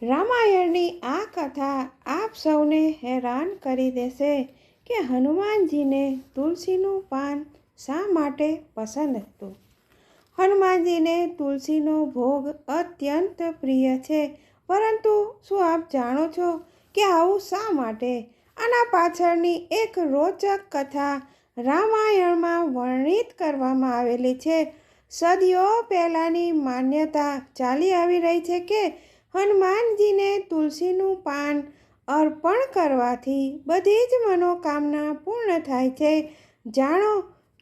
રામાયણની આ કથા આપ સૌને હેરાન કરી દેશે કે હનુમાનજીને તુલસીનું પાન શા માટે પસંદ હતું. હનુમાનજીને તુલસીનો ભોગ અત્યંત પ્રિય છે, પરંતુ શું આપ જાણો છો કે આવું શા માટે? આના પાછળની એક રોચક કથા રામાયણમાં વર્ણિત કરવામાં આવેલી છે. સદીઓ પહેલાંની માન્યતા ચાલી આવી રહી છે કે હનુમાનજીને તુલસીનું પાન અર્પણ કરવાથી બધી જ મનોકામના પૂર્ણ થાય છે. જાણો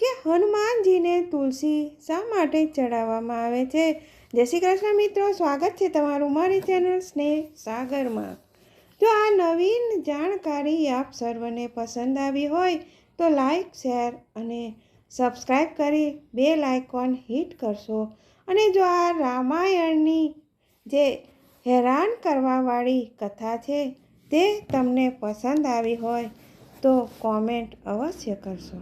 કે હનુમાનજીને તુલસી શા માટે ચડાવવામાં આવે છે. જય શ્રી કૃષ્ણ મિત્રો, સ્વાગત છે તમારું મારી ચેનલ સ્નેહ સાગરમાં. જો આ નવીન જાણકારી આપ સર્વને પસંદ આવી હોય તો લાઈક, શેર અને સબસ્ક્રાઈબ કરી બેલ આઇકોન હિટ કરશો. અને જો આ રામાયણની જે હેરાન કરવાવાળી કથા છે તે તમને પસંદ આવી હોય તો કોમેન્ટ અવશ્ય કરશો.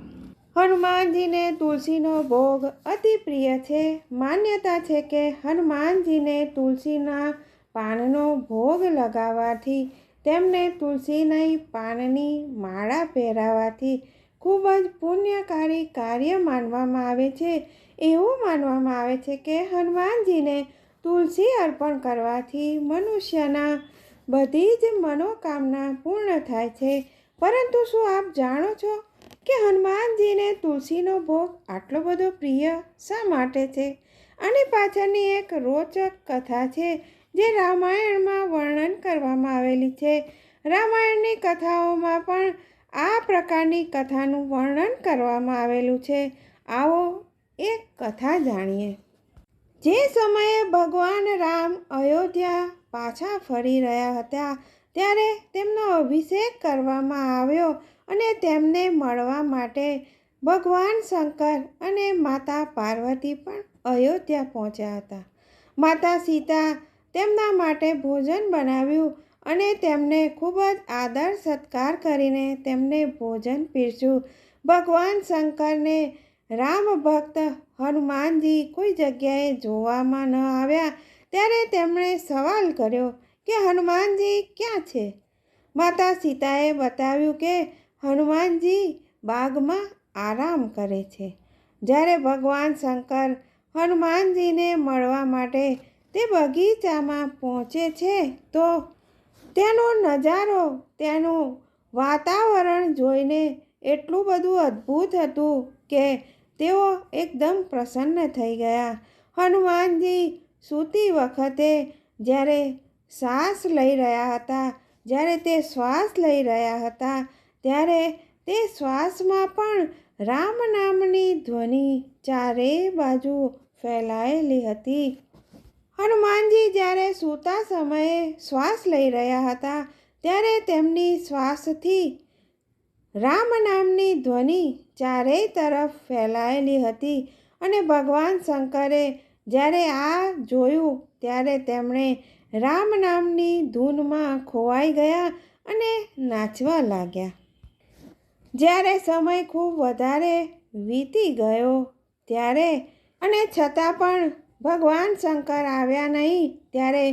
હનુમાનજીને તુલસીનો ભોગ અતિ પ્રિય છે. માન્યતા છે કે હનુમાનજીને તુલસીના પાનનો ભોગ લગાવવાથી, તેમને તુલસીની પાનની માળા પહેરાવવાથી ખૂબ જ પુણ્યકારી કાર્ય માનવામાં આવે છે. એવું માનવામાં આવે છે કે હનુમાનજીને તુલસી અર્પણ કરવાથી મનુષ્યના બધી જ મનોકામના પૂર્ણ થાય છે. પરંતુ શું આપ જાણો છો કે હનુમાનજીને તુલસીનો ભોગ આટલો બધો પ્રિય શા માટે છે? આની પાછળની એક રોચક કથા છે જે રામાયણમાં વર્ણન કરવામાં આવેલી છે. રામાયણની કથાઓમાં પણ આ પ્રકારની કથાનું વર્ણન કરવામાં આવેલું છે. આવો એક કથા જાણીએ. જે સમયે ભગવાન રામ અયોધ્યા પાછા ફરી રહ્યા હતા ત્યારે તેમનો અભિષેક કરવામાં આવ્યો અને તેમને મળવા માટે ભગવાન શંકર અને માતા પાર્વતી પણ અયોધ્યા પહોંચ્યા હતા. માતા સીતા તેમના માટે ભોજન બનાવ્યું અને તેમને ખૂબ જ આદર સત્કાર કરીને તેમને ભોજન પીરસ્યું. ભગવાન શંકરને રામ ભક્ત હનુમાનજી કોઈ જગ્યાએ જોવામાં ન આવ્યા ત્યારે તેમણે સવાલ કર્યો કે હનુમાનજી ક્યાં છે? માતા સીતાએ બતાવ્યું કે હનુમાનજી બાગમાં આરામ કરે છે. જ્યારે ભગવાન શંકર હનુમાનજીને મળવા માટે તે બગીચામાં પહોંચે છે તો તેનો નજારો, તેનું વાતાવરણ જોઈને એટલું બધું અદ્ભુત હતું કે તેઓ એકદમ પ્રસન્ન થઈ ગયા. હનુમાનજી સૂતી વખતે જ્યારે શ્વાસ લઈ રહ્યા હતા ત્યારે તે શ્વાસમાં પણ રામ નામની ધ્વનિ ચારે બાજુ ફેલાયેલી હતી. હનુમાનજી જ્યારે સૂતા સમયે શ્વાસ લઈ રહ્યા હતા ત્યારે તેમની શ્વાસથી રામ નામની ધ્વનિ ચારેય તરફ ફેલાયેલી હતી. અને ભગવાન શંકરે જ્યારે આ જોયું ત્યારે તેમણે રામ નામની ધૂનમાં ખોવાઈ ગયા અને નાચવા લાગ્યા. જ્યારે સમય ખૂબ વધારે વીતી ગયો ત્યારે અને છતાં પણ ભગવાન શંકર આવ્યા નહીં ત્યારે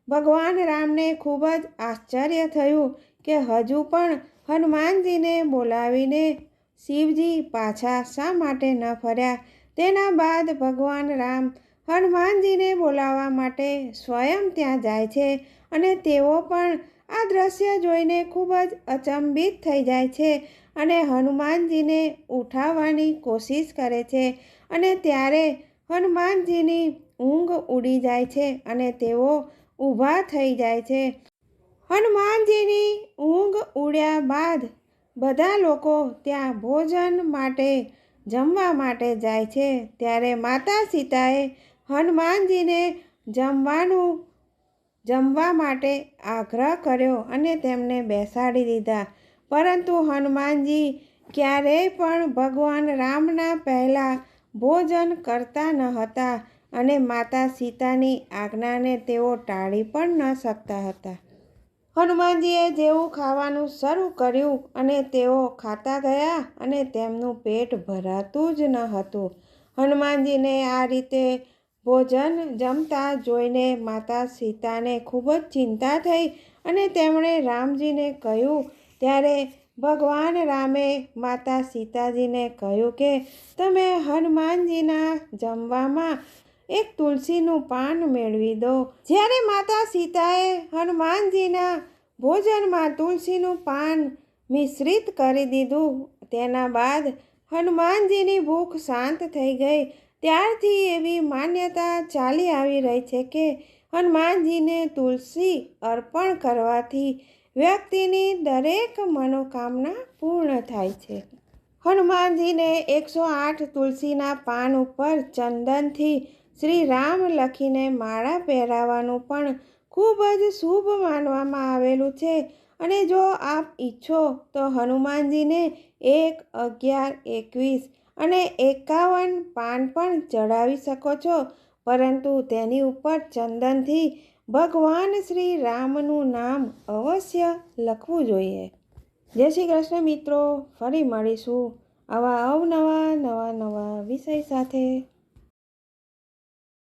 ભગવાન રામને ખૂબ જ આશ્ચર્ય થયું કે હજુ પણ હનુમાનજીને બોલાવીને શિવજી પાછા શા માટે ન ફર્યા. તેના બાદ ભગવાન રામ હનુમાનજીને બોલાવવા માટે સ્વયં ત્યાં જાય છે અને તેઓ પણ આ દ્રશ્ય જોઈને ખૂબ જ અચંબિત થઈ જાય છે અને હનુમાનજીને ઉઠાવવાની કોશિશ કરે છે. અને ત્યારે હનુમાનજીની ઊંઘ ઉડી જાય છે અને તેઓ ઊભા થઈ જાય છે. હનુમાનજીની ઊંઘ ઉડ્યા બાદ બધા લોકો ત્યાં ભોજન માટે જમવા માટે જાય છે. ત્યારે માતા સીતાએ હનુમાનજીને જમવા માટે આગ્રહ કર્યો અને તેમને બેસાડી દીધા. પરંતુ હનુમાનજી ક્યારેય પણ ભગવાન રામના પહેલાં ભોજન કરતા ન હતા અને માતા સીતાની આજ્ઞાને તેઓ ટાળી પણ ન શકતા હતા. હનુમાનજીએ જેવું ખાવાનું શરૂ કર્યું અને તેઓ ખાતા ગયા અને તેમનું પેટ ભરાતું જ ન હતું. હનુમાનજીને આ રીતે ભોજન જમતા જોઈને માતા સીતાને ખૂબ જ ચિંતા થઈ અને તેમણે રામજીને કહ્યું. ત્યારે ભગવાન રામે માતા સીતાજીને કહ્યું કે તમે હનુમાનજીના જમવામાં એક તુલસીનું પાન મેળવી દો. જ્યારે માતા સીતાએ હનુમાનજીના ભોજનમાં તુલસીનું પાન મિશ્રિત કરી દીધું, તેના બાદ હનુમાનજીની ભૂખ શાંત થઈ ગઈ. ત્યારથી એવી માન્યતા ચાલી આવી રહી છે કે હનુમાનજીને તુલસી અર્પણ કરવાથી વ્યક્તિની દરેક મનોકામના પૂર્ણ થાય છે. હનુમાનજીને 108 તુલસીના પાન ઉપર ચંદનથી શ્રી રામ લખીને માળા પહેરાવવાનું પણ ખૂબ જ શુભ માનવામાં આવેલું છે. અને જો આપ ઈચ્છો તો હનુમાનજીને 1, 11, 21 અને 51 પાન પણ ચડાવી શકો છો, પરંતુ તેની ઉપર ચંદનથી ભગવાન શ્રી રામનું નામ અવશ્ય લખવું જોઈએ. જય શ્રી કૃષ્ણ મિત્રો. ફરી મળીશું આવા અવનવા નવા વિષય સાથે.